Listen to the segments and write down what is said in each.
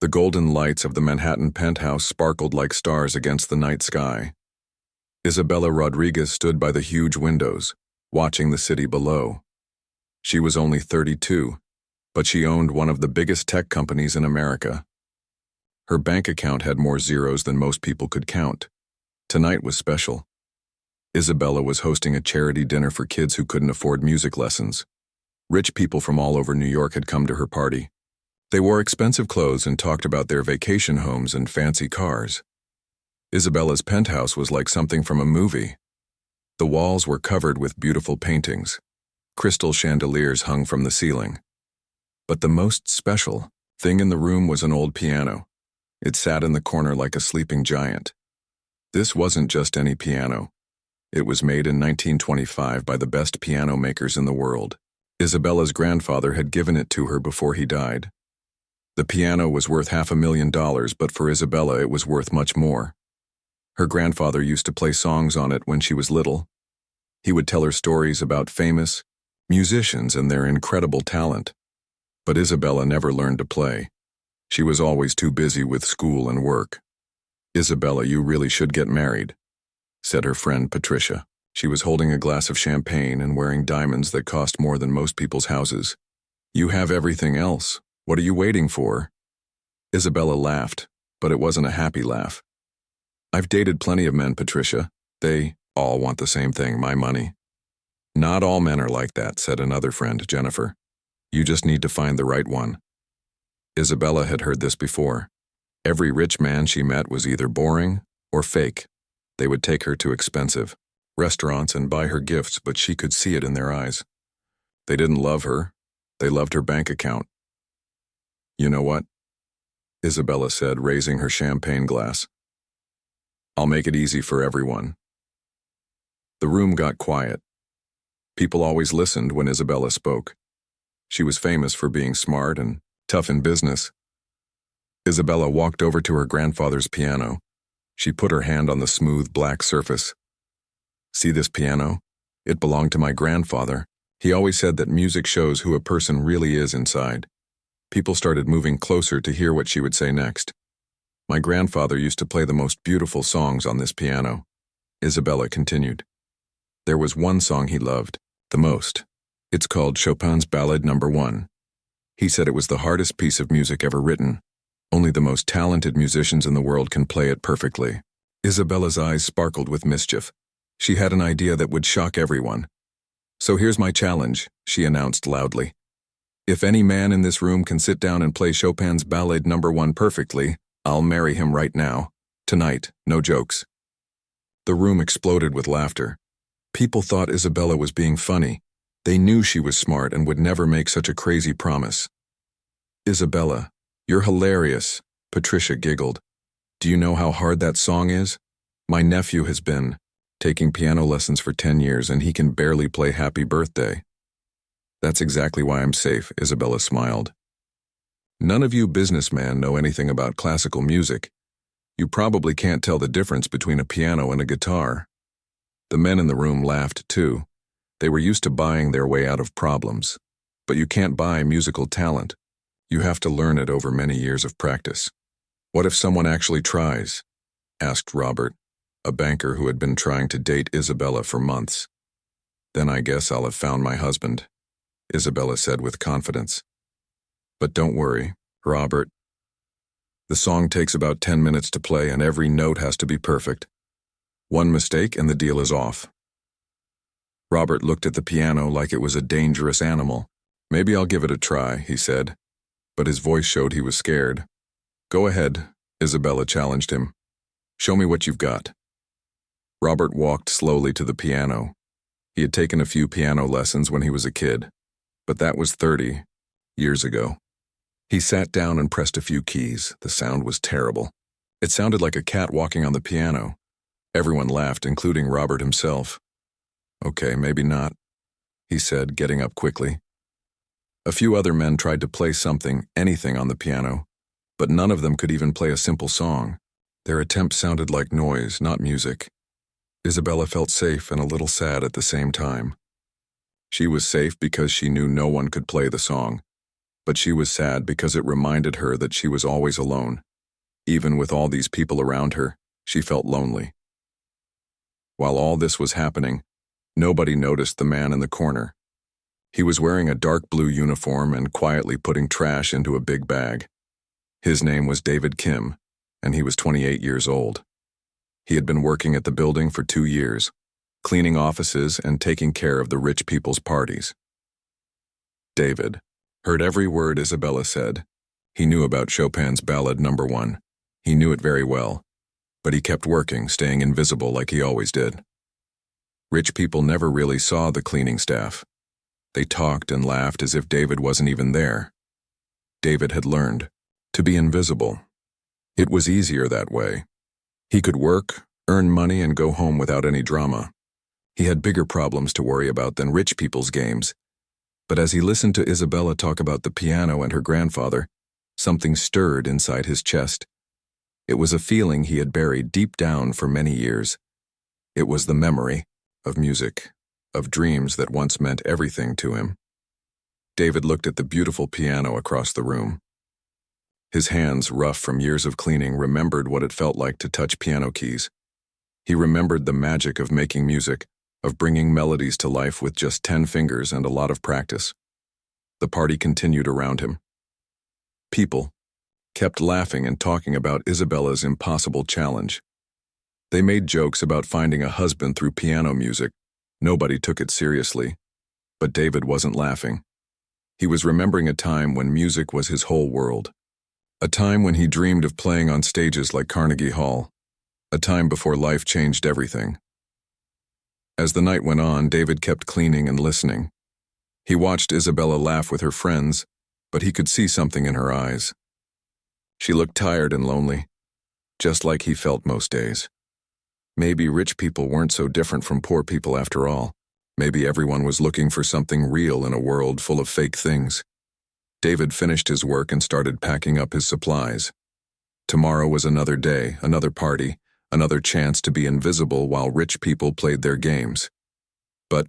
The golden lights of the Manhattan penthouse sparkled like stars against the night sky. Isabella Rodriguez stood by the huge windows, watching the city below. She was only 32, but she owned one of the biggest tech companies in America. Her bank account had more zeros than most people could count. Tonight was special. Isabella was hosting a charity dinner for kids who couldn't afford music lessons. Rich people from all over New York had come to her party. They wore expensive clothes and talked about their vacation homes and fancy cars. Isabella's penthouse was like something from a movie. The walls were covered with beautiful paintings. Crystal chandeliers hung from the ceiling. But the most special thing in the room was an old piano. It sat in the corner like a sleeping giant. This wasn't just any piano. It was made in 1925 by the best piano makers in the world. Isabella's grandfather had given it to her before he died. The piano was worth $500,000, but for Isabella it was worth much more. Her grandfather used to play songs on it when she was little. He would tell her stories about famous musicians and their incredible talent. But Isabella never learned to play. She was always too busy with school and work. "Isabella, you really should get married," said her friend Patricia. She was holding a glass of champagne and wearing diamonds that cost more than most people's houses. "You have everything else. What are you waiting for?" Isabella laughed, but it wasn't a happy laugh. "I've dated plenty of men, Patricia. They all want the same thing, my money." "Not all men are like that," said another friend, Jennifer. "You just need to find the right one." Isabella had heard this before. Every rich man she met was either boring or fake. They would take her to expensive restaurants and buy her gifts, but she could see it in their eyes. They didn't love her. They loved her bank account. "You know what?" Isabella said, raising her champagne glass. "I'll make it easy for everyone." The room got quiet. People always listened when Isabella spoke. She was famous for being smart and tough in business. Isabella walked over to her grandfather's piano. She put her hand on the smooth black surface. "See this piano? It belonged to my grandfather. He always said that music shows who a person really is inside." People started moving closer to hear what she would say next. "My grandfather used to play the most beautiful songs on this piano," Isabella continued. "There was one song he loved the most. It's called Chopin's Ballade No. 1. He said it was the hardest piece of music ever written. Only the most talented musicians in the world can play it perfectly." Isabella's eyes sparkled with mischief. She had an idea that would shock everyone. "So here's my challenge," she announced loudly. "If any man in this room can sit down and play Chopin's Ballade No. 1 perfectly, I'll marry him right now. Tonight, no jokes." The room exploded with laughter. People thought Isabella was being funny. They knew she was smart and would never make such a crazy promise. "Isabella, you're hilarious," Patricia giggled. "Do you know how hard that song is? My nephew has been taking piano lessons for 10 years and he can barely play Happy Birthday." "That's exactly why I'm safe," Isabella smiled. "None of you businessmen know anything about classical music. You probably can't tell the difference between a piano and a guitar." The men in the room laughed too. They were used to buying their way out of problems. But you can't buy musical talent. You have to learn it over many years of practice. "What if someone actually tries?" asked Robert, a banker who had been trying to date Isabella for months. "Then I guess I'll have found my husband," Isabella said with confidence. "But don't worry, Robert. The song takes about 10 minutes to play and every note has to be perfect. One mistake and the deal is off." Robert looked at the piano like it was a dangerous animal. "Maybe I'll give it a try," he said, but his voice showed he was scared. "Go ahead," Isabella challenged him. "Show me what you've got." Robert walked slowly to the piano. He had taken a few piano lessons when he was a kid, but that was 30 years ago. He sat down and pressed a few keys. The sound was terrible. It sounded like a cat walking on the piano. Everyone laughed, including Robert himself. "Okay, maybe not," he said, getting up quickly. A few other men tried to play anything on the piano, but none of them could even play a simple song. Their attempts sounded like noise, not music. Isabella felt safe and a little sad at the same time. She was safe because she knew no one could play the song, But she was sad because it reminded her that she was always alone. Even with all these people around her, she felt lonely. While all this was happening, nobody noticed the man in the corner. He was wearing a dark blue uniform and quietly putting trash into a big bag. His name was David Kim, and he was 28 years old. He had been working at the building for 2 years, cleaning offices and taking care of the rich people's parties. David heard every word Isabella said. He knew about Chopin's Ballad No. 1. He knew it very well, but he kept working, staying invisible like he always did. Rich people never really saw the cleaning staff. They talked and laughed as if David wasn't even there. David had learned to be invisible. It was easier that way. He could work, earn money, and go home without any drama. He had bigger problems to worry about than rich people's games. But as he listened to Isabella talk about the piano and her grandfather, something stirred inside his chest. It was a feeling he had buried deep down for many years. It was the memory of music, of dreams that once meant everything to him. David looked at the beautiful piano across the room. His hands, rough from years of cleaning, remembered what it felt like to touch piano keys. He remembered the magic of making music, of bringing melodies to life with just 10 fingers and a lot of practice. The party continued around him. People kept laughing and talking about Isabella's impossible challenge. They made jokes about finding a husband through piano music. Nobody took it seriously, but David wasn't laughing. He was remembering a time when music was his whole world. A time when he dreamed of playing on stages like Carnegie Hall. A time before life changed everything. As the night went on, David kept cleaning and listening. He watched Isabella laugh with her friends, but he could see something in her eyes. She looked tired and lonely, just like he felt most days. Maybe rich people weren't so different from poor people after all. Maybe everyone was looking for something real in a world full of fake things. David finished his work and started packing up his supplies. Tomorrow was another day, another party, another chance to be invisible while rich people played their games. But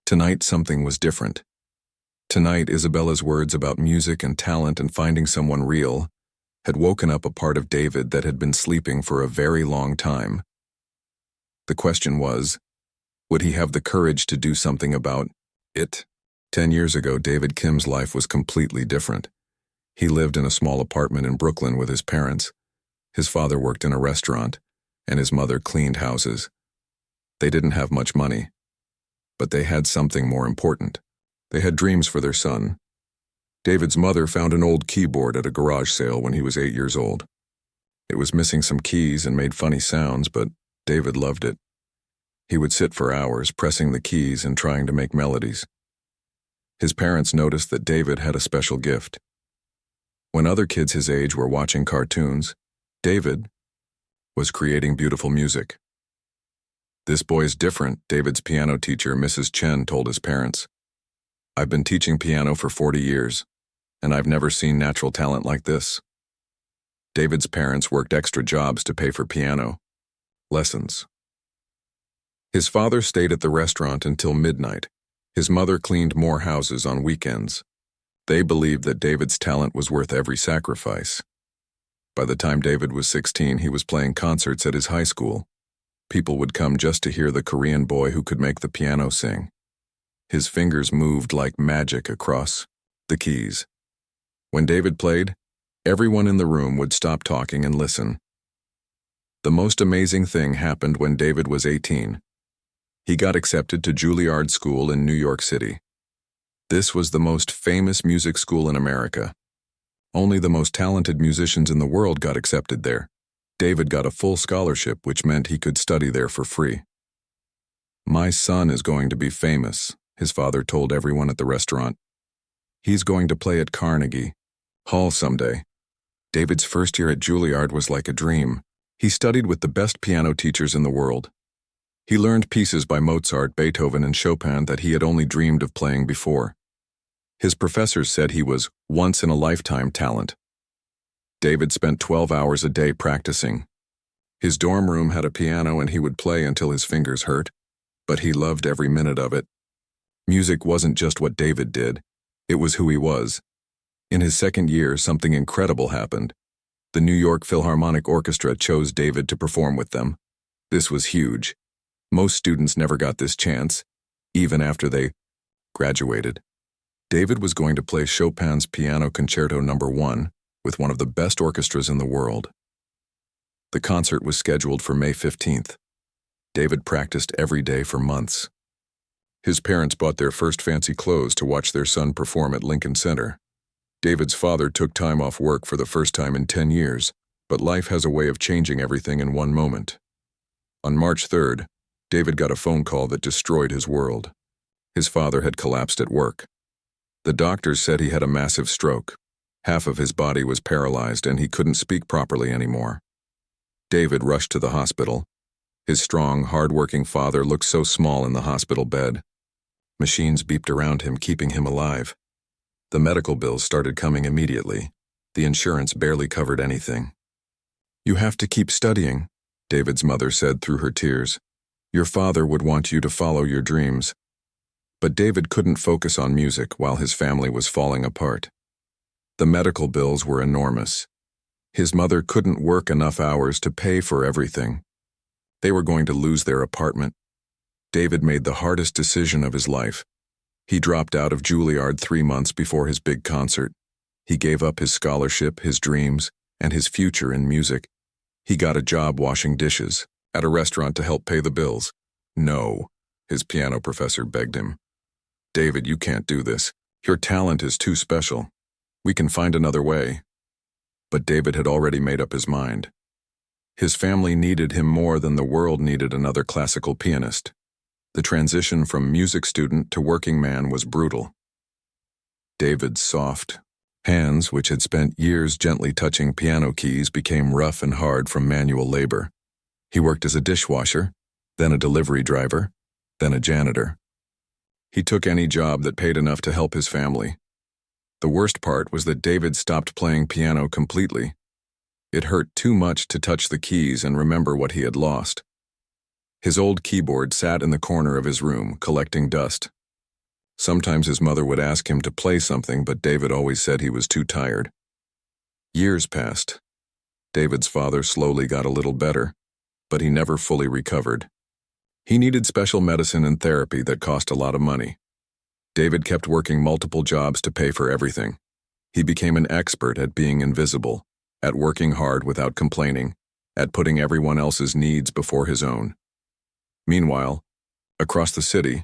tonight something was different. Tonight Isabella's words about music and talent and finding someone real had woken up a part of David that had been sleeping for a very long time. The question was, would he have the courage to do something about it? 10 years ago, David Kim's life was completely different. He lived in a small apartment in Brooklyn with his parents. His father worked in a restaurant, and his mother cleaned houses. They didn't have much money, but they had something more important. They had dreams for their son. David's mother found an old keyboard at a garage sale when he was 8 years old. It was missing some keys and made funny sounds, but David loved it. He would sit for hours pressing the keys and trying to make melodies. His parents noticed that David had a special gift. When other kids his age were watching cartoons, David was creating beautiful music. "This boy's different," David's piano teacher, Mrs. Chen, told his parents. "I've been teaching piano for 40 years, and I've never seen natural talent like this." David's parents worked extra jobs to pay for piano lessons. His father stayed at the restaurant until midnight. His mother cleaned more houses on weekends. They believed that David's talent was worth every sacrifice. By the time David was 16, he was playing concerts at his high school. People would come just to hear the Korean boy who could make the piano sing. His fingers moved like magic across the keys. When David played, everyone in the room would stop talking and listen. The most amazing thing happened when David was 18. He got accepted to Juilliard School in New York City. This was the most famous music school in America. Only the most talented musicians in the world got accepted there. David got a full scholarship, which meant he could study there for free. "My son is going to be famous," his father told everyone at the restaurant. "He's going to play at Carnegie Hall someday." David's first year at Juilliard was like a dream. He studied with the best piano teachers in the world. He learned pieces by Mozart, Beethoven, and Chopin that he had only dreamed of playing before. His professors said he was once-in-a-lifetime talent. David spent 12 hours a day practicing. His dorm room had a piano and he would play until his fingers hurt, but he loved every minute of it. Music wasn't just what David did, it was who he was. In his second year, something incredible happened. The New York Philharmonic Orchestra chose David to perform with them. This was huge. Most students never got this chance, even after they graduated. David was going to play Chopin's Piano Concerto No. 1 with one of the best orchestras in the world. The concert was scheduled for May 15th. David practiced every day for months. His parents bought their first fancy clothes to watch their son perform at Lincoln Center. David's father took time off work for the first time in 10 years, but life has a way of changing everything in one moment. On March 3rd, David got a phone call that destroyed his world. His father had collapsed at work. The doctors said he had a massive stroke. Half of his body was paralyzed and he couldn't speak properly anymore. David rushed to the hospital. His strong, hard-working father looked so small in the hospital bed. Machines beeped around him, keeping him alive. The medical bills started coming immediately. The insurance barely covered anything. "You have to keep studying," David's mother said through her tears. "Your father would want you to follow your dreams." But David couldn't focus on music while his family was falling apart. The medical bills were enormous. His mother couldn't work enough hours to pay for everything. They were going to lose their apartment. David made the hardest decision of his life. He dropped out of Juilliard 3 months before his big concert. He gave up his scholarship, his dreams, and his future in music. He got a job washing dishes at a restaurant to help pay the bills. "No," his piano professor begged him. "David, you can't do this. Your talent is too special. We can find another way." But David had already made up his mind. His family needed him more than the world needed another classical pianist. The transition from music student to working man was brutal. David's soft hands, which had spent years gently touching piano keys, became rough and hard from manual labor. He worked as a dishwasher, then a delivery driver, then a janitor. He took any job that paid enough to help his family. The worst part was that David stopped playing piano completely. It hurt too much to touch the keys and remember what he had lost. His old keyboard sat in the corner of his room, collecting dust. Sometimes his mother would ask him to play something, but David always said he was too tired. Years passed. David's father slowly got a little better, but he never fully recovered. He needed special medicine and therapy that cost a lot of money. David kept working multiple jobs to pay for everything. He became an expert at being invisible, at working hard without complaining, at putting everyone else's needs before his own. Meanwhile, across the city,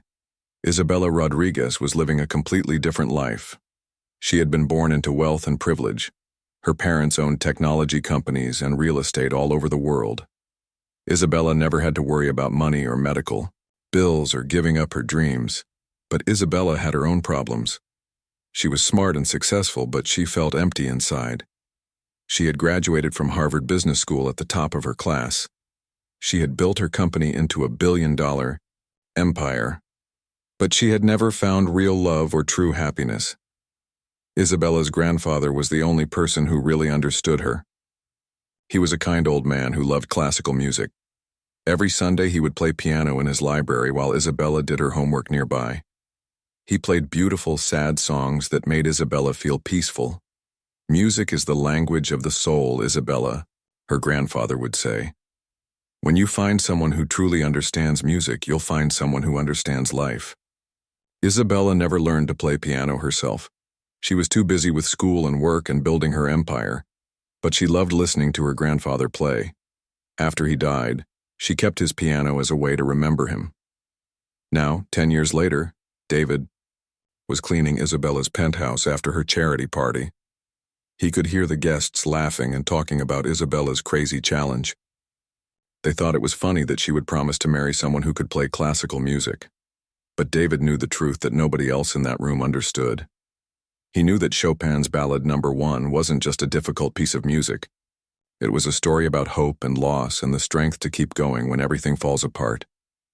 Isabella Rodriguez was living a completely different life. She had been born into wealth and privilege. Her parents owned technology companies and real estate all over the world. Isabella never had to worry about money or medical bills or giving up her dreams. But Isabella had her own problems. She was smart and successful, but she felt empty inside. She had graduated from Harvard Business School at the top of her class. She had built her company into a billion-dollar empire, but she had never found real love or true happiness. Isabella's grandfather was the only person who really understood her. He was a kind old man who loved classical music. Every Sunday he would play piano in his library while Isabella did her homework nearby. He played beautiful, sad songs that made Isabella feel peaceful. "Music is the language of the soul, Isabella," her grandfather would say. "When you find someone who truly understands music, you'll find someone who understands life." Isabella never learned to play piano herself. She was too busy with school and work and building her empire, but she loved listening to her grandfather play. After he died, she kept his piano as a way to remember him. Now, 10 years later, David was cleaning Isabella's penthouse after her charity party. He could hear the guests laughing and talking about Isabella's crazy challenge. They thought it was funny that she would promise to marry someone who could play classical music. But David knew the truth that nobody else in that room understood. He knew that Chopin's Ballad No. 1 wasn't just a difficult piece of music. It was a story about hope and loss and the strength to keep going when everything falls apart.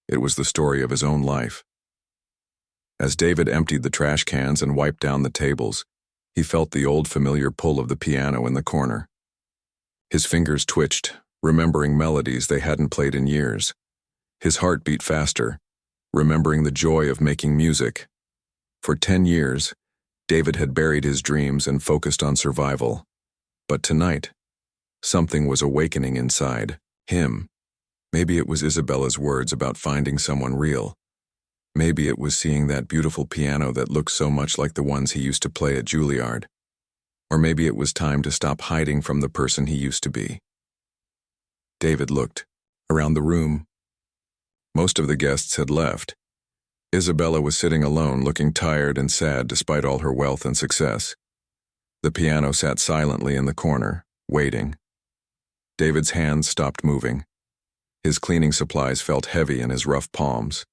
It was the story of his own life. As David emptied the trash cans and wiped down the tables, he felt the old familiar pull of the piano in the corner. His fingers twitched, remembering melodies they hadn't played in years. His heart beat faster, remembering the joy of making music. For 10 years, David had buried his dreams and focused on survival. But tonight, something was awakening inside him. Maybe it was Isabella's words about finding someone real. Maybe it was seeing that beautiful piano that looked so much like the ones he used to play at Juilliard. Or maybe it was time to stop hiding from the person he used to be. David looked around the room. Most of the guests had left. Isabella was sitting alone, looking tired and sad despite all her wealth and success. The piano sat silently in the corner, waiting. David's hands stopped moving. His cleaning supplies felt heavy in his rough palms.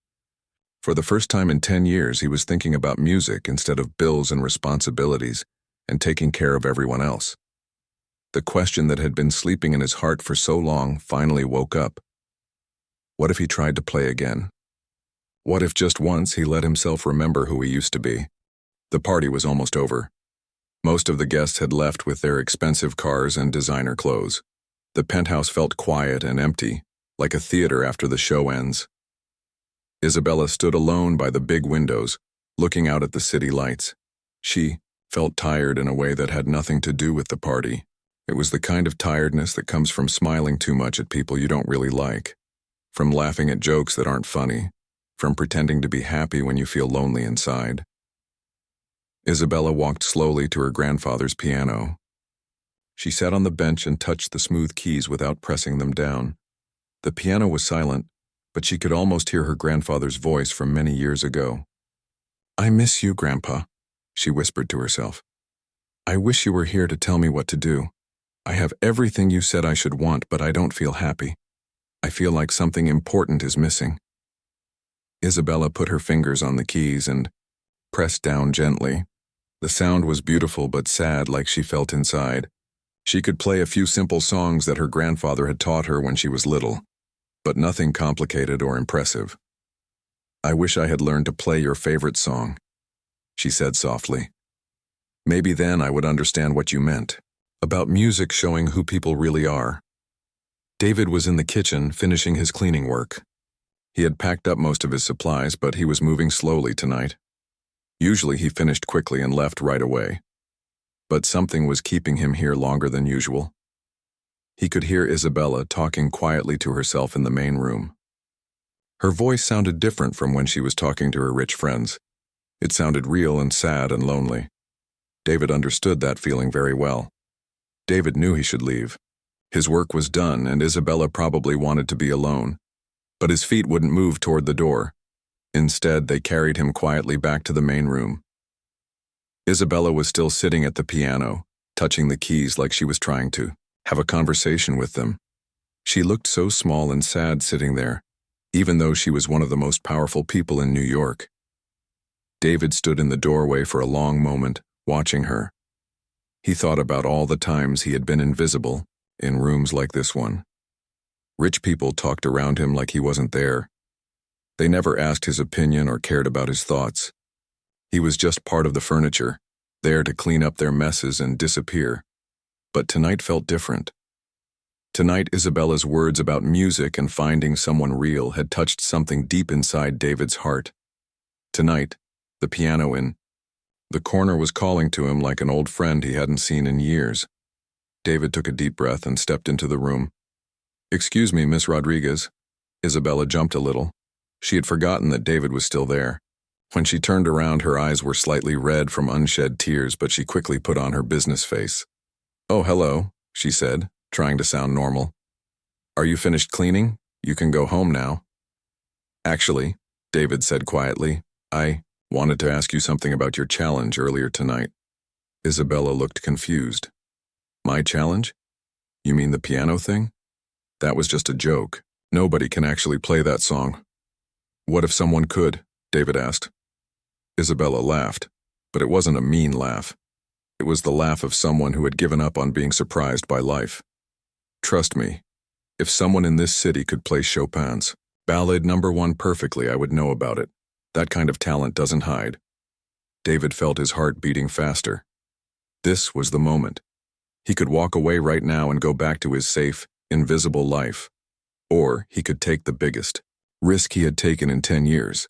For the first time in 10 years, he was thinking about music instead of bills and responsibilities and taking care of everyone else. The question that had been sleeping in his heart for so long finally woke up. What if he tried to play again? What if just once he let himself remember who he used to be? The party was almost over. Most of the guests had left with their expensive cars and designer clothes. The penthouse felt quiet and empty, like a theater after the show ends. Isabella stood alone by the big windows, looking out at the city lights. She felt tired in a way that had nothing to do with the party. It was the kind of tiredness that comes from smiling too much at people you don't really like, from laughing at jokes that aren't funny, from pretending to be happy when you feel lonely inside. Isabella walked slowly to her grandfather's piano. She sat on the bench and touched the smooth keys without pressing them down. The piano was silent, but she could almost hear her grandfather's voice from many years ago. "I miss you, Grandpa," she whispered to herself. "I wish you were here to tell me what to do. I have everything you said I should want, but I don't feel happy. I feel like something important is missing." Isabella put her fingers on the keys and pressed down gently. The sound was beautiful but sad, like she felt inside. She could play a few simple songs that her grandfather had taught her when she was little, but nothing complicated or impressive. "I wish I had learned to play your favorite song," she said softly. "Maybe then I would understand what you meant, about music showing who people really are." David was in the kitchen finishing his cleaning work. He had packed up most of his supplies, but he was moving slowly tonight. Usually he finished quickly and left right away. But something was keeping him here longer than usual. He could hear Isabella talking quietly to herself in the main room. Her voice sounded different from when she was talking to her rich friends. It sounded real and sad and lonely. David understood that feeling very well. David knew he should leave. His work was done, and Isabella probably wanted to be alone. But his feet wouldn't move toward the door. Instead, they carried him quietly back to the main room. Isabella was still sitting at the piano, touching the keys like she was trying to have a conversation with them. She looked so small and sad sitting there, even though she was one of the most powerful people in New York. David stood in the doorway for a long moment, watching her. He thought about all the times he had been invisible, in rooms like this one. Rich people talked around him like he wasn't there. They never asked his opinion or cared about his thoughts. He was just part of the furniture, there to clean up their messes and disappear. But tonight felt different. Tonight, Isabella's words about music and finding someone real had touched something deep inside David's heart. Tonight, the piano in the corner was calling to him like an old friend he hadn't seen in years. David took a deep breath and stepped into the room. "Excuse me, Miss Rodriguez." Isabella jumped a little. She had forgotten that David was still there. When she turned around, her eyes were slightly red from unshed tears, but she quickly put on her business face. "Oh, hello," she said, trying to sound normal. "Are you finished cleaning? You can go home now." "Actually," David said quietly, "I wanted to ask you something about your challenge earlier tonight." Isabella looked confused. "My challenge? You mean the piano thing? That was just a joke. Nobody can actually play that song." "What if someone could?" David asked. Isabella laughed, but it wasn't a mean laugh. It was the laugh of someone who had given up on being surprised by life. "Trust me, if someone in this city could play Chopin's Ballade No. 1 perfectly, I would know about it. That kind of talent doesn't hide." David felt his heart beating faster. This was the moment. He could walk away right now and go back to his safe, invisible life. Or he could take the biggest risk he had taken in 10 years.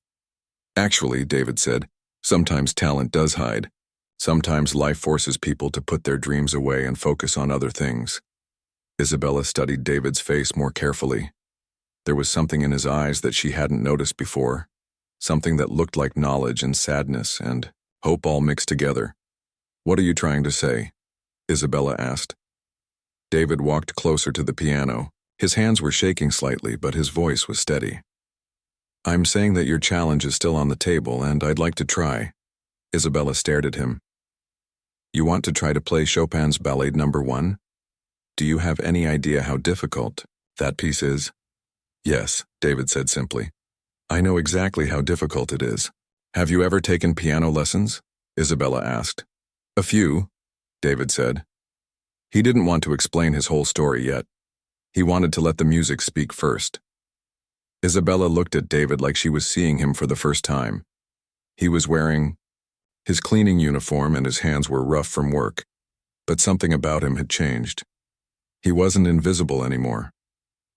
"Actually," David said, "sometimes talent does hide. Sometimes life forces people to put their dreams away and focus on other things. Isabella studied David's face more carefully. There was something in his eyes that she hadn't noticed before, something that looked like knowledge and sadness and hope all mixed together. "What are you trying to say?" Isabella asked. David walked closer to the piano. His hands were shaking slightly, but his voice was steady. "I'm saying that your challenge is still on the table, and I'd like to try." Isabella stared at him. "You want to try to play Chopin's Ballade No. 1? Do you have any idea how difficult that piece is?" "Yes," David said simply. "I know exactly how difficult it is." "Have you ever taken piano lessons?" Isabella asked. "A few," David said. He didn't want to explain his whole story yet. He wanted to let the music speak first. Isabella looked at David like she was seeing him for the first time. He was wearing his cleaning uniform and his hands were rough from work, but something about him had changed. He wasn't invisible anymore.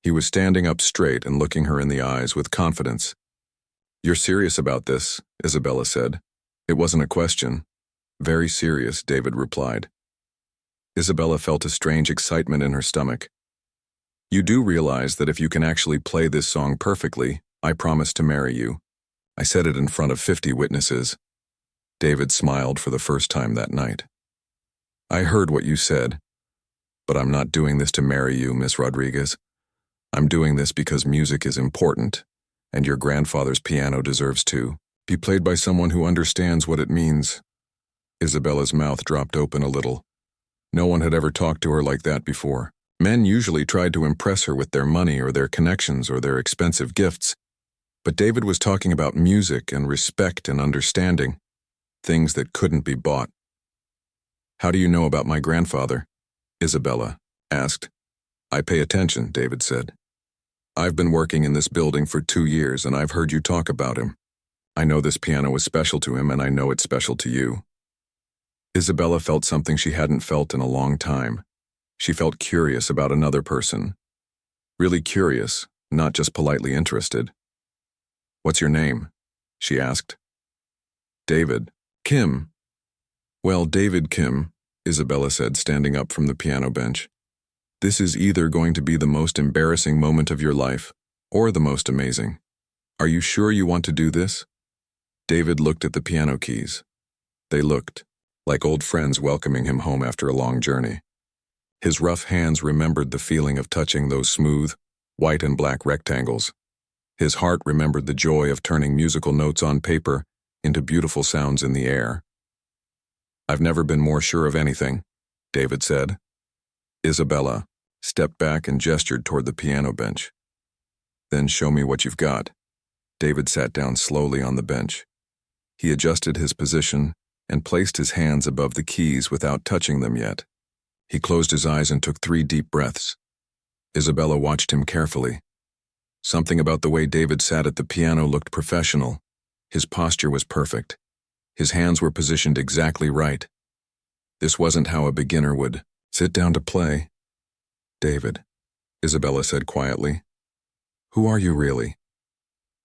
He was standing up straight and looking her in the eyes with confidence. "You're serious about this," Isabella said. "It wasn't a question." "Very serious," David replied. Isabella felt a strange excitement in her stomach. "You do realize that if you can actually play this song perfectly, I promise to marry you." I said it in front of 50 witnesses. David smiled for the first time that night. "I heard what you said, but I'm not doing this to marry you, Miss Rodriguez. I'm doing this because music is important, and your grandfather's piano deserves to be played by someone who understands what it means." Isabella's mouth dropped open a little. No one had ever talked to her like that before. Men usually tried to impress her with their money or their connections or their expensive gifts. But David was talking about music and respect and understanding, things that couldn't be bought. "How do you know about my grandfather?" Isabella asked. "I pay attention," David said. "I've been working in this building for 2 years and I've heard you talk about him. I know this piano was special to him and I know it's special to you." Isabella felt something she hadn't felt in a long time. She felt curious about another person. Really curious, not just politely interested. "What's your name?" she asked. "David. Kim." "Well, David Kim," Isabella said, standing up from the piano bench. "This is either going to be the most embarrassing moment of your life or the most amazing. Are you sure you want to do this?" David looked at the piano keys. They looked like old friends welcoming him home after a long journey. His rough hands remembered the feeling of touching those smooth, white and black rectangles. His heart remembered the joy of turning musical notes on paper into beautiful sounds in the air. "I've never been more sure of anything," David said. Isabella stepped back and gestured toward the piano bench. "Then show me what you've got." David sat down slowly on the bench. He adjusted his position and placed his hands above the keys without touching them yet. He closed his eyes and took 3 deep breaths. Isabella watched him carefully. Something about the way David sat at the piano looked professional. His posture was perfect. His hands were positioned exactly right. This wasn't how a beginner would sit down to play. "David," Isabella said quietly. "Who are you really?"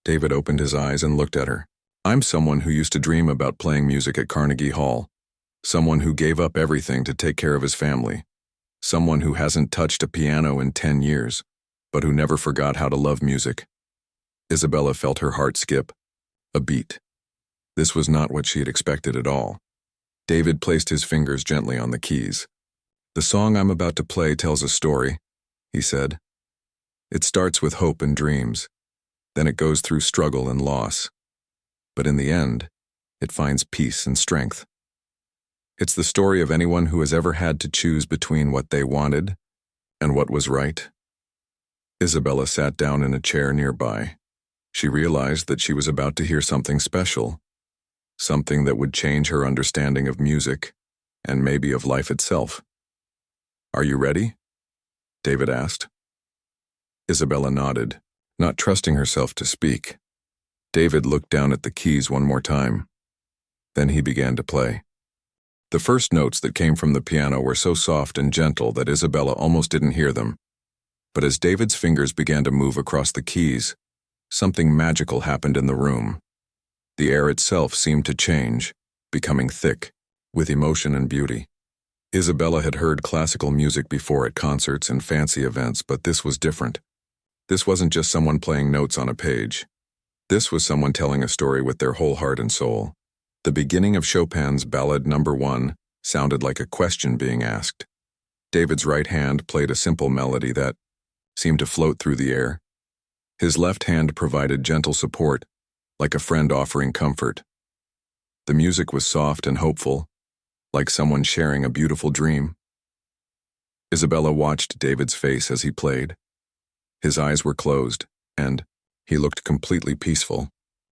David opened his eyes and looked at her. "I'm someone who used to dream about playing music at Carnegie Hall. Someone who gave up everything to take care of his family. Someone who hasn't touched a piano in 10 years, but who never forgot how to love music." Isabella felt her heart skip a beat. This was not what she had expected at all. David placed his fingers gently on the keys. "The song I'm about to play tells a story," he said. "It starts with hope and dreams. Then it goes through struggle and loss. But in the end, it finds peace and strength. It's the story of anyone who has ever had to choose between what they wanted and what was right." Isabella sat down in a chair nearby. She realized that she was about to hear something special, something that would change her understanding of music and maybe of life itself. "Are you ready?" David asked. Isabella nodded, not trusting herself to speak. David looked down at the keys one more time. Then he began to play. The first notes that came from the piano were so soft and gentle that Isabella almost didn't hear them. But as David's fingers began to move across the keys, something magical happened in the room. The air itself seemed to change, becoming thick, with emotion and beauty. Isabella had heard classical music before at concerts and fancy events, but this was different. This wasn't just someone playing notes on a page. This was someone telling a story with their whole heart and soul. The beginning of Chopin's Ballad No. 1 sounded like a question being asked. David's right hand played a simple melody that seemed to float through the air. His left hand provided gentle support, like a friend offering comfort. The music was soft and hopeful, like someone sharing a beautiful dream. Isabella watched David's face as he played. His eyes were closed, and he looked completely peaceful.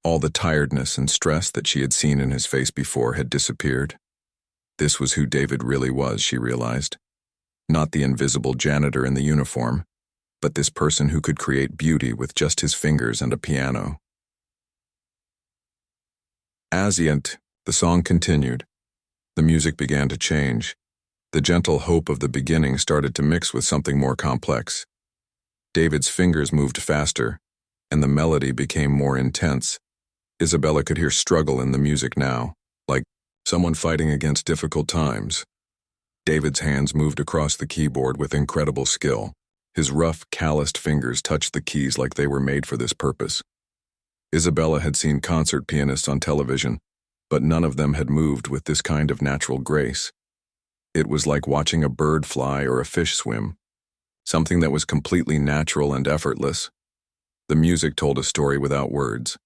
All the tiredness and stress that she had seen in his face before had disappeared. This was who David really was, she realized. Not the invisible janitor in the uniform, but this person who could create beauty with just his fingers and a piano. As yet, the song continued. The music began to change. The gentle hope of the beginning started to mix with something more complex. David's fingers moved faster, and the melody became more intense. Isabella could hear struggle in the music now, like someone fighting against difficult times. David's hands moved across the keyboard with incredible skill. His rough, calloused fingers touched the keys like they were made for this purpose. Isabella had seen concert pianists on television, but none of them had moved with this kind of natural grace. It was like watching a bird fly or a fish swim, something that was completely natural and effortless. The music told a story without words.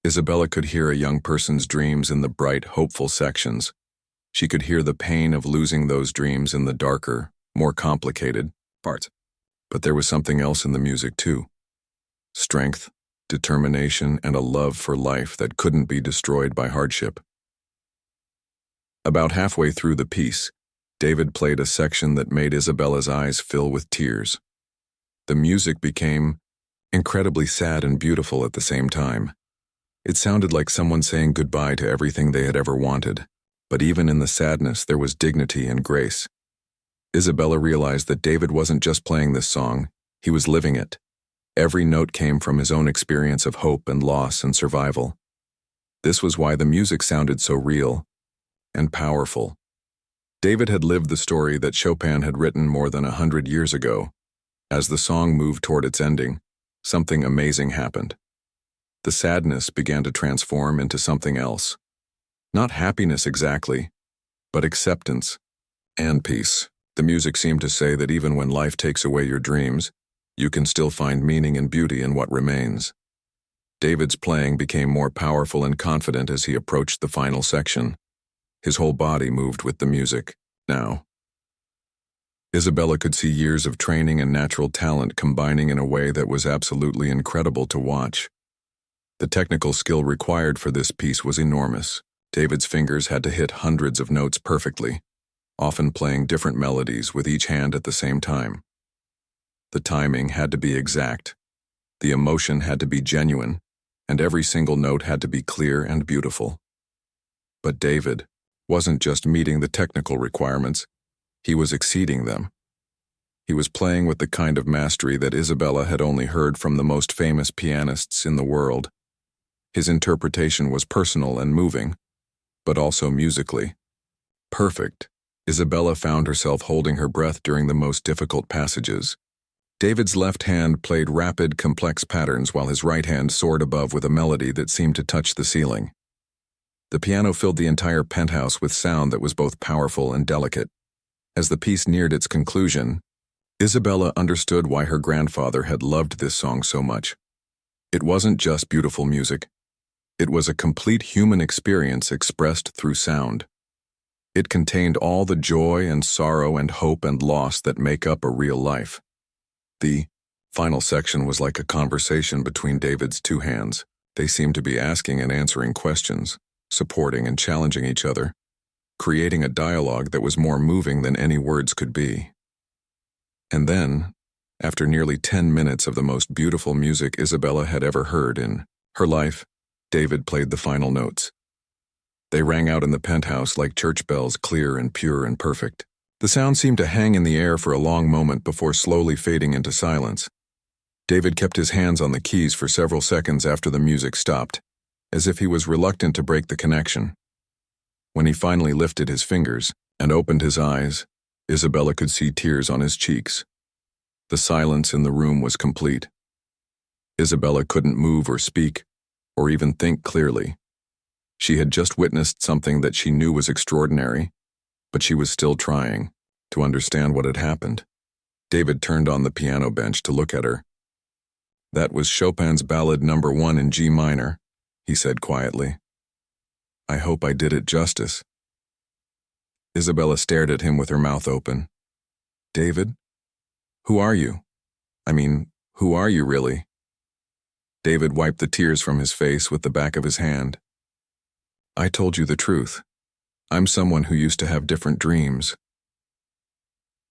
Isabella could hear a young person's dreams in the bright, hopeful sections. She could hear the pain of losing those dreams in the darker, more complicated parts. But there was something else in the music too. Strength, determination, and a love for life that couldn't be destroyed by hardship. About halfway through the piece, David played a section that made Isabella's eyes fill with tears. The music became incredibly sad and beautiful at the same time. It sounded like someone saying goodbye to everything they had ever wanted, but even in the sadness there was dignity and grace. Isabella realized that David wasn't just playing this song, he was living it. Every note came from his own experience of hope and loss and survival. This was why the music sounded so real and powerful. David had lived the story that Chopin had written more than 100 years ago. As the song moved toward its ending, something amazing happened. The sadness began to transform into something else. Not happiness exactly, but acceptance and peace. The music seemed to say that even when life takes away your dreams, you can still find meaning and beauty in what remains. David's playing became more powerful and confident as he approached the final section. His whole body moved with the music, now. Isabella could see years of training and natural talent combining in a way that was absolutely incredible to watch. The technical skill required for this piece was enormous. David's fingers had to hit hundreds of notes perfectly, often playing different melodies with each hand at the same time. The timing had to be exact, the emotion had to be genuine, and every single note had to be clear and beautiful. But David wasn't just meeting the technical requirements, he was exceeding them. He was playing with the kind of mastery that Isabella had only heard from the most famous pianists in the world. His interpretation was personal and moving, but also musically perfect. Isabella found herself holding her breath during the most difficult passages. David's left hand played rapid, complex patterns while his right hand soared above with a melody that seemed to touch the ceiling. The piano filled the entire penthouse with sound that was both powerful and delicate. As the piece neared its conclusion, Isabella understood why her grandfather had loved this song so much. It wasn't just beautiful music. It was a complete human experience expressed through sound. It contained all the joy and sorrow and hope and loss that make up a real life. The final section was like a conversation between David's two hands. They seemed to be asking and answering questions, supporting and challenging each other, creating a dialogue that was more moving than any words could be. And then, after nearly 10 minutes of the most beautiful music Isabella had ever heard in her life, David played the final notes. They rang out in the penthouse like church bells, clear and pure and perfect. The sound seemed to hang in the air for a long moment before slowly fading into silence. David kept his hands on the keys for several seconds after the music stopped, as if he was reluctant to break the connection. When he finally lifted his fingers and opened his eyes, Isabella could see tears on his cheeks. The silence in the room was complete. Isabella couldn't move or speak, or even think clearly. She had just witnessed something that she knew was extraordinary, but she was still trying to understand what had happened. David turned on the piano bench to look at her. "That was Chopin's Ballad No. 1 in G minor," he said quietly. "I hope I did it justice." Isabella stared at him with her mouth open. "David? Who are you? Who are you really?" David wiped the tears from his face with the back of his hand. "I told you the truth. I'm someone who used to have different dreams."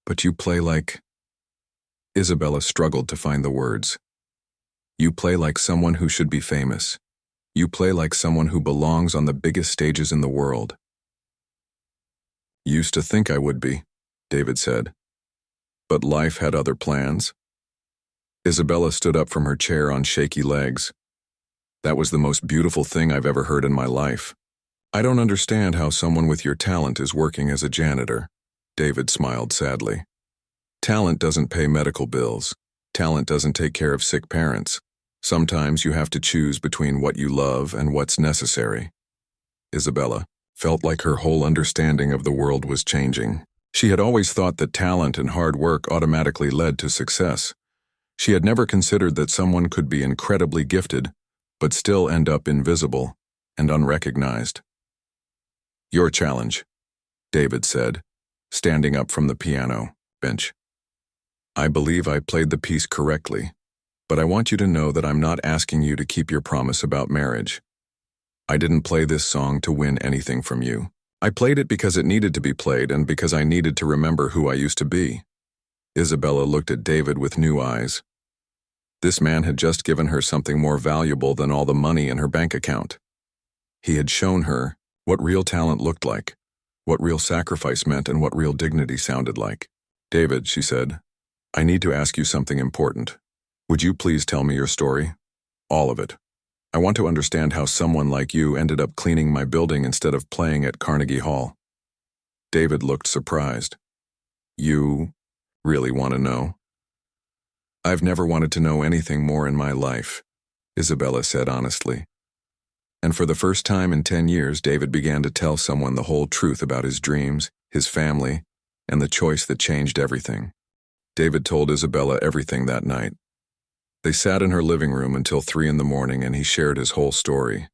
"But you play like—" Isabella struggled to find the words. "You play like someone who should be famous. You play like someone who belongs on the biggest stages in the world." "Used to think I would be," David said. "But life had other plans." Isabella stood up from her chair on shaky legs. "That was the most beautiful thing I've ever heard in my life. I don't understand how someone with your talent is working as a janitor." David smiled sadly. "Talent doesn't pay medical bills. Talent doesn't take care of sick parents. Sometimes you have to choose between what you love and what's necessary." Isabella felt like her whole understanding of the world was changing. She had always thought that talent and hard work automatically led to success. She had never considered that someone could be incredibly gifted, but still end up invisible and unrecognized. "Your challenge," David said, standing up from the piano bench. "I believe I played the piece correctly, but I want you to know that I'm not asking you to keep your promise about marriage. I didn't play this song to win anything from you. I played it because it needed to be played and because I needed to remember who I used to be." Isabella looked at David with new eyes. This man had just given her something more valuable than all the money in her bank account. He had shown her what real talent looked like, what real sacrifice meant, and what real dignity sounded like. "David," she said, "I need to ask you something important. Would you please tell me your story? All of it. I want to understand how someone like you ended up cleaning my building instead of playing at Carnegie Hall." David looked surprised. "You really want to know?" "I've never wanted to know anything more in my life," Isabella said honestly. And for the first time in 10 years, David began to tell someone the whole truth about his dreams, his family, and the choice that changed everything. David told Isabella everything that night. They sat in her living room until 3 a.m, and he shared his whole story.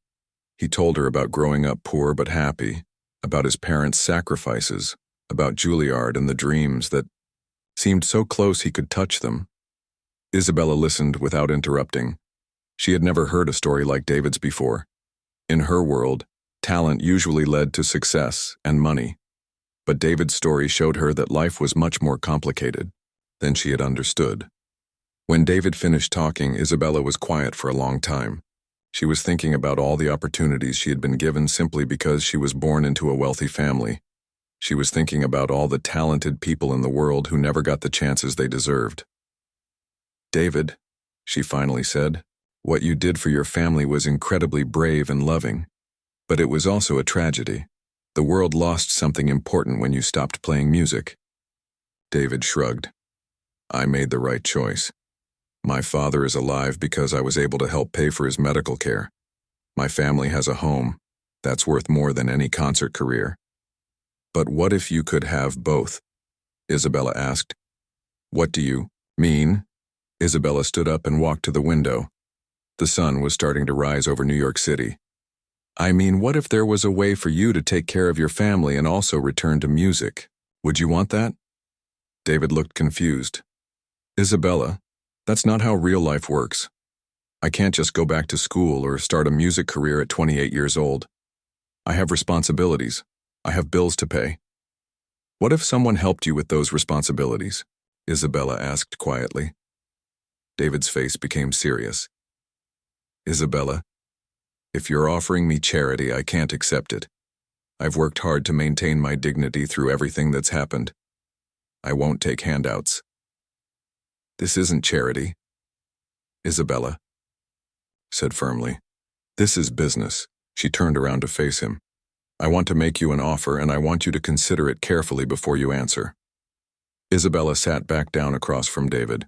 He told her about growing up poor but happy, about his parents' sacrifices, about Juilliard and the dreams that seemed so close he could touch them. Isabella listened without interrupting. She had never heard a story like David's before. In her world, talent usually led to success and money. But David's story showed her that life was much more complicated than she had understood. When David finished talking, Isabella was quiet for a long time. She was thinking about all the opportunities she had been given simply because she was born into a wealthy family. She was thinking about all the talented people in the world who never got the chances they deserved. "David," she finally said, "what you did for your family was incredibly brave and loving. But it was also a tragedy. The world lost something important when you stopped playing music." David shrugged. "I made the right choice. My father is alive because I was able to help pay for his medical care. My family has a home. That's worth more than any concert career." "But what if you could have both?" Isabella asked. "What do you mean?" Isabella stood up and walked to the window. The sun was starting to rise over New York City. "I mean, what if there was a way for you to take care of your family and also return to music? Would you want that?" David looked confused. "Isabella, that's not how real life works. I can't just go back to school or start a music career at 28 years old. I have responsibilities. I have bills to pay." "What if someone helped you with those responsibilities?" Isabella asked quietly. David's face became serious. "Isabella, if you're offering me charity, I can't accept it. I've worked hard to maintain my dignity through everything that's happened. I won't take handouts." "This isn't charity," Isabella said firmly. "This is business." She turned around to face him. I want to make you an offer, and I want you to consider it carefully before you answer." Isabella sat back down across from David.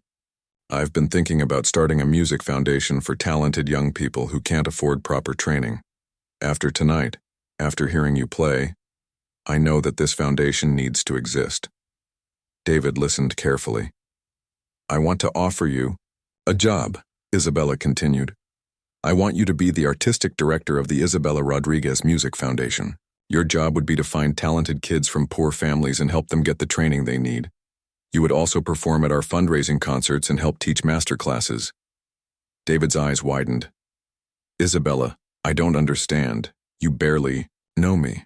"I've been thinking about starting a music foundation for talented young people who can't afford proper training. After tonight, after hearing you play, I know that this foundation needs to exist." David listened carefully. "I want to offer you a job," Isabella continued. "I want you to be the artistic director of the Isabella Rodriguez Music Foundation. Your job would be to find talented kids from poor families and help them get the training they need. You would also perform at our fundraising concerts and help teach master classes." David's eyes widened. "Isabella, I don't understand. You barely know me."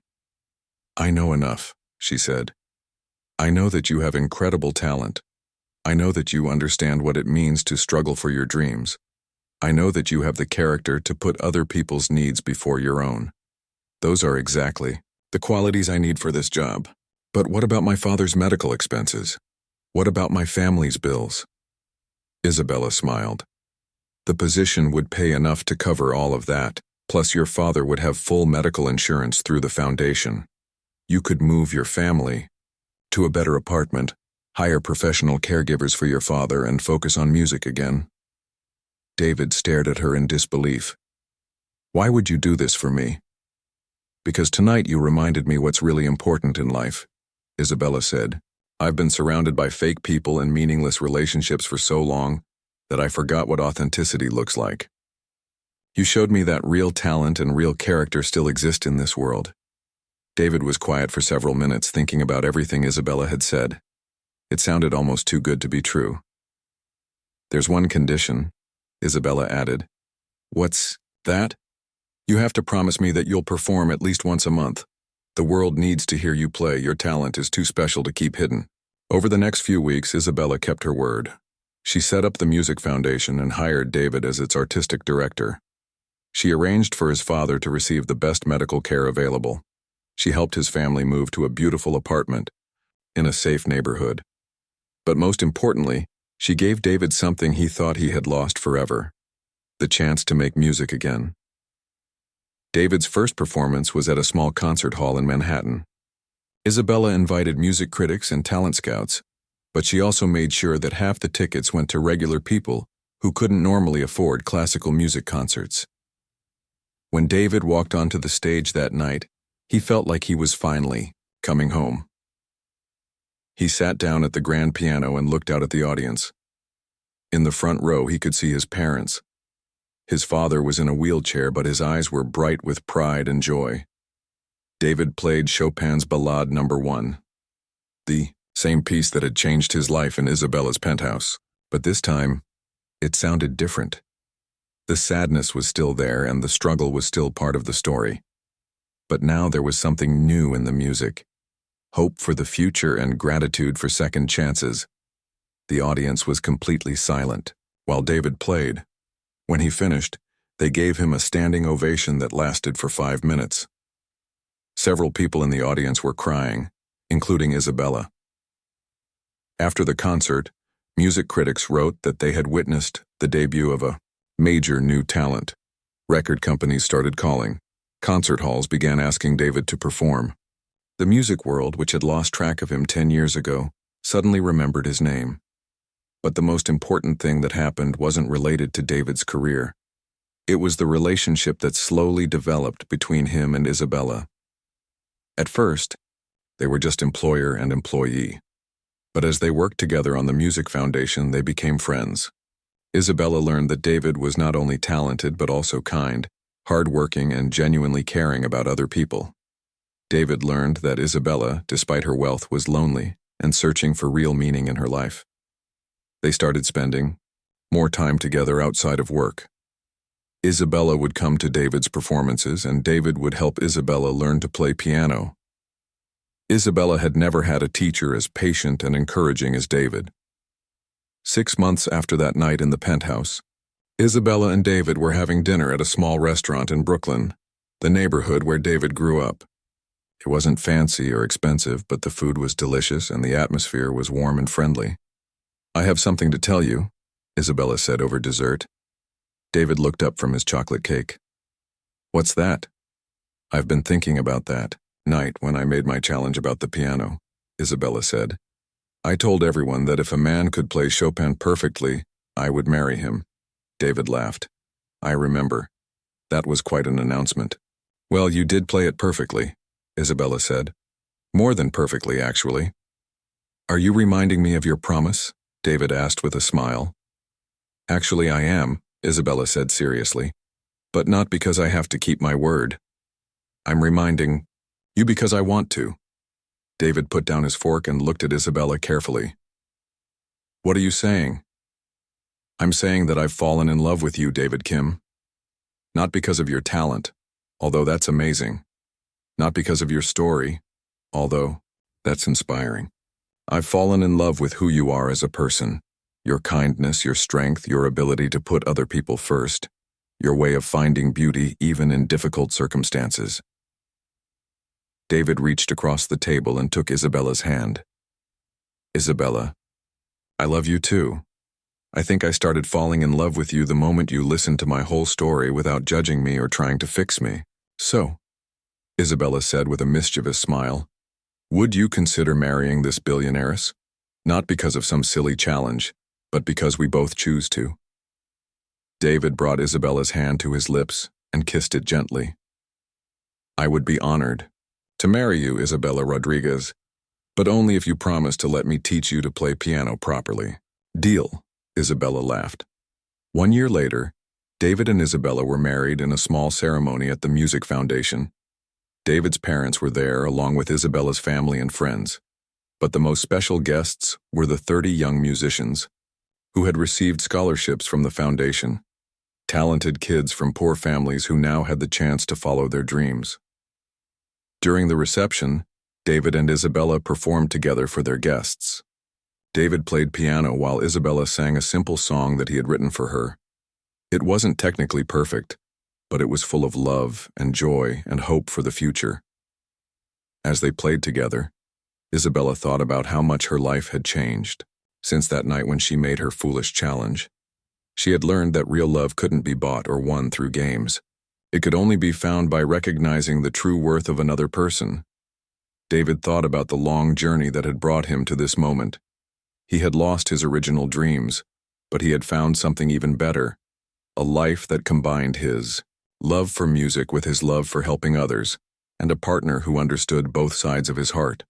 "I know enough," she said. "I know that you have incredible talent. I know that you understand what it means to struggle for your dreams. I know that you have the character to put other people's needs before your own. Those are exactly the qualities I need for this job. But what about my father's medical expenses? What about my family's bills?" Isabella smiled. "The position would pay enough to cover all of that, plus your father would have full medical insurance through the foundation. You could move your family to a better apartment, hire professional caregivers for your father, and focus on music again." David stared at her in disbelief. "Why would you do this for me?" "Because tonight you reminded me what's really important in life," Isabella said. "I've been surrounded by fake people and meaningless relationships for so long that I forgot what authenticity looks like. You showed me that real talent and real character still exist in this world." David was quiet for several minutes, thinking about everything Isabella had said. It sounded almost too good to be true. "There's one condition," Isabella added. "What's that?" "You have to promise me that you'll perform at least once a month. The world needs to hear you play. Your talent is too special to keep hidden." Over the next few weeks, Isabella kept her word. She set up the music foundation and hired David as its artistic director. She arranged for his father to receive the best medical care available. She helped his family move to a beautiful apartment in a safe neighborhood. But most importantly, she gave David something he thought he had lost forever: the chance to make music again. David's first performance was at a small concert hall in Manhattan. Isabella invited music critics and talent scouts, but she also made sure that half the tickets went to regular people who couldn't normally afford classical music concerts. When David walked onto the stage that night, he felt like he was finally coming home. He sat down at the grand piano and looked out at the audience. In the front row, he could see his parents. His father was in a wheelchair, but his eyes were bright with pride and joy. David played Chopin's Ballade No. 1, the same piece that had changed his life in Isabella's penthouse. But this time, it sounded different. The sadness was still there, and the struggle was still part of the story. But now there was something new in the music: hope for the future and gratitude for second chances. The audience was completely silent while David played. When he finished, they gave him a standing ovation that lasted for 5 minutes. Several people in the audience were crying, including Isabella. After the concert, music critics wrote that they had witnessed the debut of a major new talent. Record companies started calling. Concert halls began asking David to perform. The music world, which had lost track of him 10 years ago, suddenly remembered his name. But the most important thing that happened wasn't related to David's career. It was the relationship that slowly developed between him and Isabella. At first, they were just employer and employee. But as they worked together on the music foundation, they became friends. Isabella learned that David was not only talented but also kind, hardworking, and genuinely caring about other people. David learned that Isabella, despite her wealth, was lonely and searching for real meaning in her life. They started spending more time together outside of work. Isabella would come to David's performances, and David would help Isabella learn to play piano. Isabella had never had a teacher as patient and encouraging as David. 6 months after that night in the penthouse, Isabella and David were having dinner at a small restaurant in Brooklyn, the neighborhood where David grew up. It wasn't fancy or expensive, but the food was delicious and the atmosphere was warm and friendly. "I have something to tell you," Isabella said over dessert. David looked up from his chocolate cake. "What's that?" I've been thinking about that night when I made my challenge about the piano, Isabella said. I told everyone that if a man could play Chopin perfectly, I would marry him. David laughed. I remember. That was quite an announcement. Well, you did play it perfectly, Isabella said. More than perfectly, actually. Are you reminding me of your promise? David asked with a smile. Actually, I am, Isabella said seriously. But not because I have to keep my word. I'm reminding you because I want to. David put down his fork and looked at Isabella carefully. What are you saying? I'm saying that I've fallen in love with you, David Kim. Not because of your talent, although that's amazing. Not because of your story, although that's inspiring. I've fallen in love with who you are as a person. Your kindness, your strength, your ability to put other people first. Your way of finding beauty even in difficult circumstances. David reached across the table and took Isabella's hand. Isabella, I love you too. I think I started falling in love with you the moment you listened to my whole story without judging me or trying to fix me. So, Isabella said with a mischievous smile, would you consider marrying this billionairess? Not because of some silly challenge, but because we both choose to. David brought Isabella's hand to his lips and kissed it gently. I would be honored to marry you, Isabella Rodriguez, but only if you promise to let me teach you to play piano properly. Deal, Isabella laughed. 1 year later, David and Isabella were married in a small ceremony at the Music Foundation. David's parents were there along with Isabella's family and friends, but the most special guests were the 30 young musicians who had received scholarships from the foundation, talented kids from poor families who now had the chance to follow their dreams. During the reception, David and Isabella performed together for their guests. David played piano while Isabella sang a simple song that he had written for her. It wasn't technically perfect, but it was full of love and joy and hope for the future. As they played together, Isabella thought about how much her life had changed since that night when she made her foolish challenge. She had learned that real love couldn't be bought or won through games. It could only be found by recognizing the true worth of another person. David thought about the long journey that had brought him to this moment. He had lost his original dreams, but he had found something even better, a life that combined his love for music with his love for helping others, and a partner who understood both sides of his heart.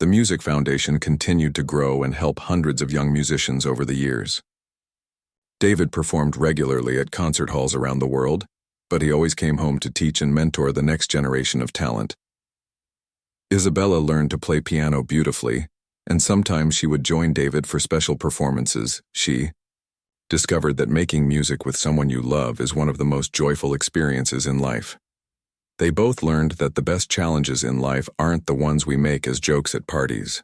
The Music Foundation continued to grow and help hundreds of young musicians over the years. David performed regularly at concert halls around the world, but he always came home to teach and mentor the next generation of talent. Isabella learned to play piano beautifully, and sometimes she would join David for special performances. She discovered that making music with someone you love is one of the most joyful experiences in life. They both learned that the best challenges in life aren't the ones we make as jokes at parties.